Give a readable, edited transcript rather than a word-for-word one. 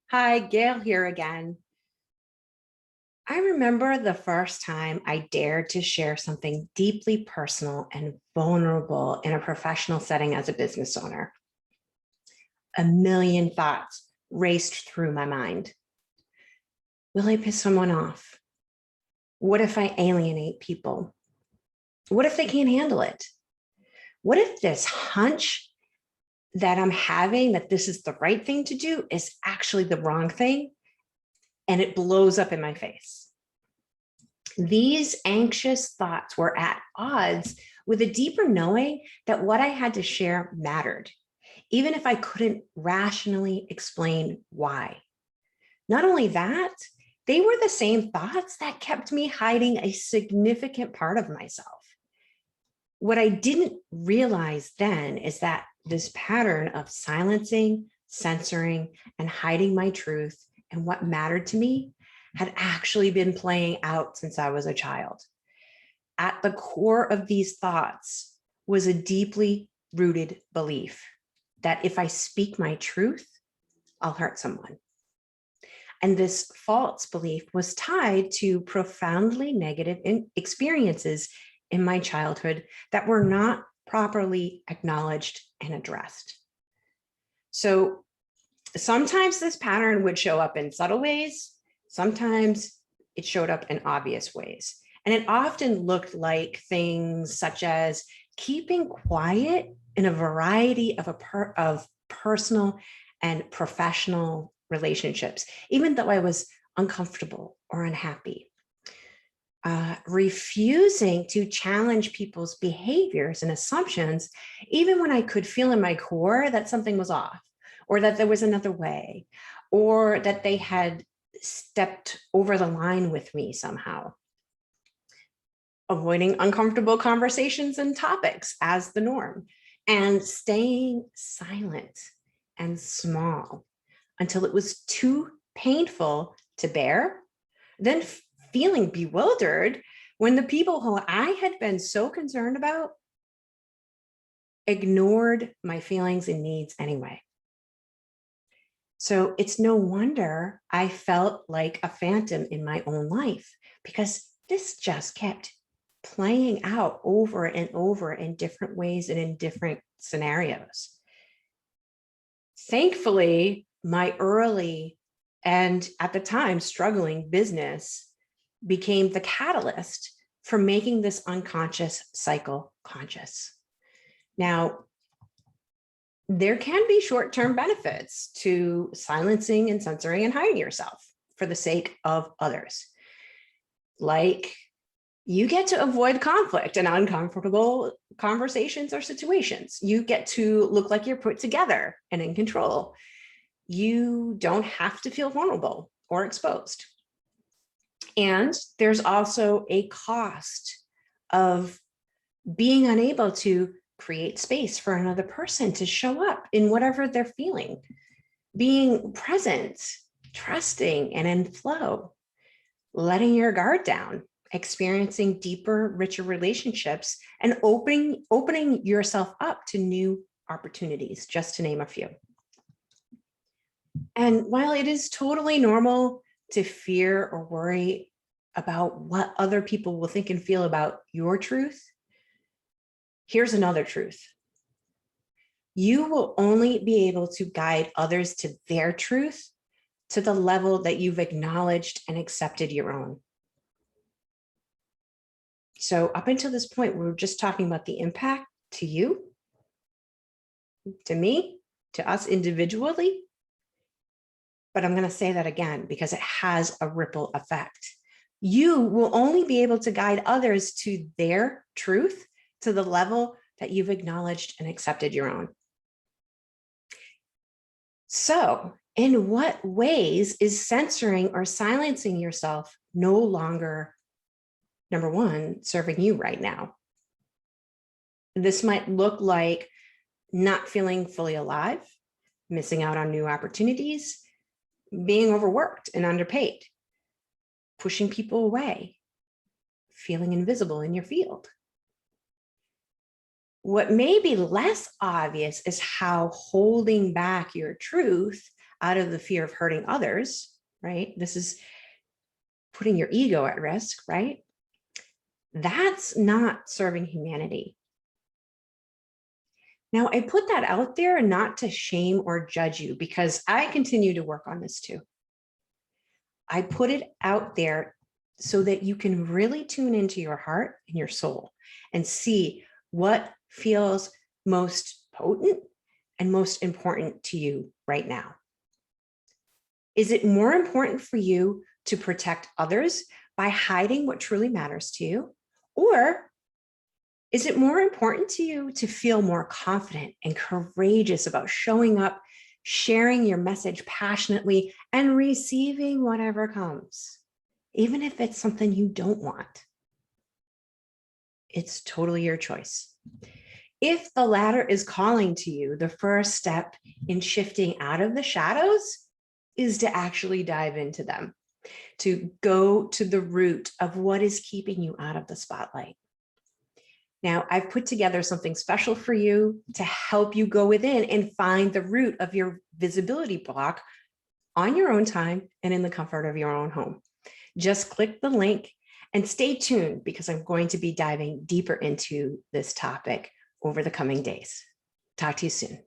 Hi, Gayle here again. I remember the first time I dared to share something deeply personal and vulnerable in a professional setting as a business owner. A million thoughts raced through my mind. Will I piss someone off? What if I alienate people? What if they can't handle it? What if this hunch that I'm having that this is the right thing to do is actually the wrong thing and it blows up in my face? These anxious thoughts were at odds with a deeper knowing that what I had to share mattered, even if I couldn't rationally explain why. Not only that, they were the same thoughts that kept me hiding a significant part of myself. What I didn't realize then is that this pattern of silencing, censoring, and hiding my truth and what mattered to me had actually been playing out since I was a child. At the core of these thoughts was a deeply rooted belief that if I speak my truth, I'll hurt someone. And this false belief was tied to profoundly negative experiences in my childhood that were not properly acknowledged and addressed. So sometimes this pattern would show up in subtle ways. Sometimes it showed up in obvious ways. And it often looked like things such as keeping quiet in a variety of personal and professional relationships, even though I was uncomfortable or unhappy. Refusing to challenge people's behaviors and assumptions, even when I could feel in my core that something was off, or that there was another way, or that they had stepped over the line with me somehow. Avoiding uncomfortable conversations and topics as the norm, and staying silent and small until it was too painful to bear, then feeling bewildered when the people who I had been so concerned about ignored my feelings and needs anyway. So it's no wonder I felt like a phantom in my own life, because this just kept playing out over and over in different ways and in different scenarios. Thankfully, my early and at the time struggling business became the catalyst for making this unconscious cycle conscious. Now, there can be short-term benefits to silencing and censoring and hiding yourself for the sake of others. Like, you get to avoid conflict and uncomfortable conversations or situations. You get to look like you're put together and in control. You don't have to feel vulnerable or exposed. And there's also a cost of being unable to create space for another person to show up in whatever they're feeling, being present, trusting, and in flow, letting your guard down, experiencing deeper, richer relationships, and opening yourself up to new opportunities, just to name a few. And while it is totally normal to fear or worry about what other people will think and feel about your truth, here's another truth. You will only be able to guide others to their truth to the level that you've acknowledged and accepted your own. So up until this point, we were just talking about the impact to you, to me, to us individually. But I'm going to say that again because it has a ripple effect. You will only be able to guide others to their truth to the level that you've acknowledged and accepted your own. So, in what ways is censoring or silencing yourself no longer, number one, serving you right now? This might look like not feeling fully alive, missing out on new opportunities, being overworked and underpaid, pushing people away, feeling invisible in your field. What may be less obvious is how holding back your truth out of the fear of hurting others, right? This is putting your ego at risk, right? That's not serving humanity. Now, I put that out there not to shame or judge you, because I continue to work on this too. I put it out there so that you can really tune into your heart and your soul and see what feels most potent and most important to you right now. Is it more important for you to protect others by hiding what truly matters to you? Or is it more important to you to feel more confident and courageous about showing up, sharing your message passionately, and receiving whatever comes, even if it's something you don't want? It's totally your choice. If the latter is calling to you, the first step in shifting out of the shadows is to actually dive into them, to go to the root of what is keeping you out of the spotlight. Now, I've put together something special for you to help you go within and find the root of your visibility block on your own time and in the comfort of your own home. Just click the link and stay tuned, because I'm going to be diving deeper into this topic over the coming days. Talk to you soon.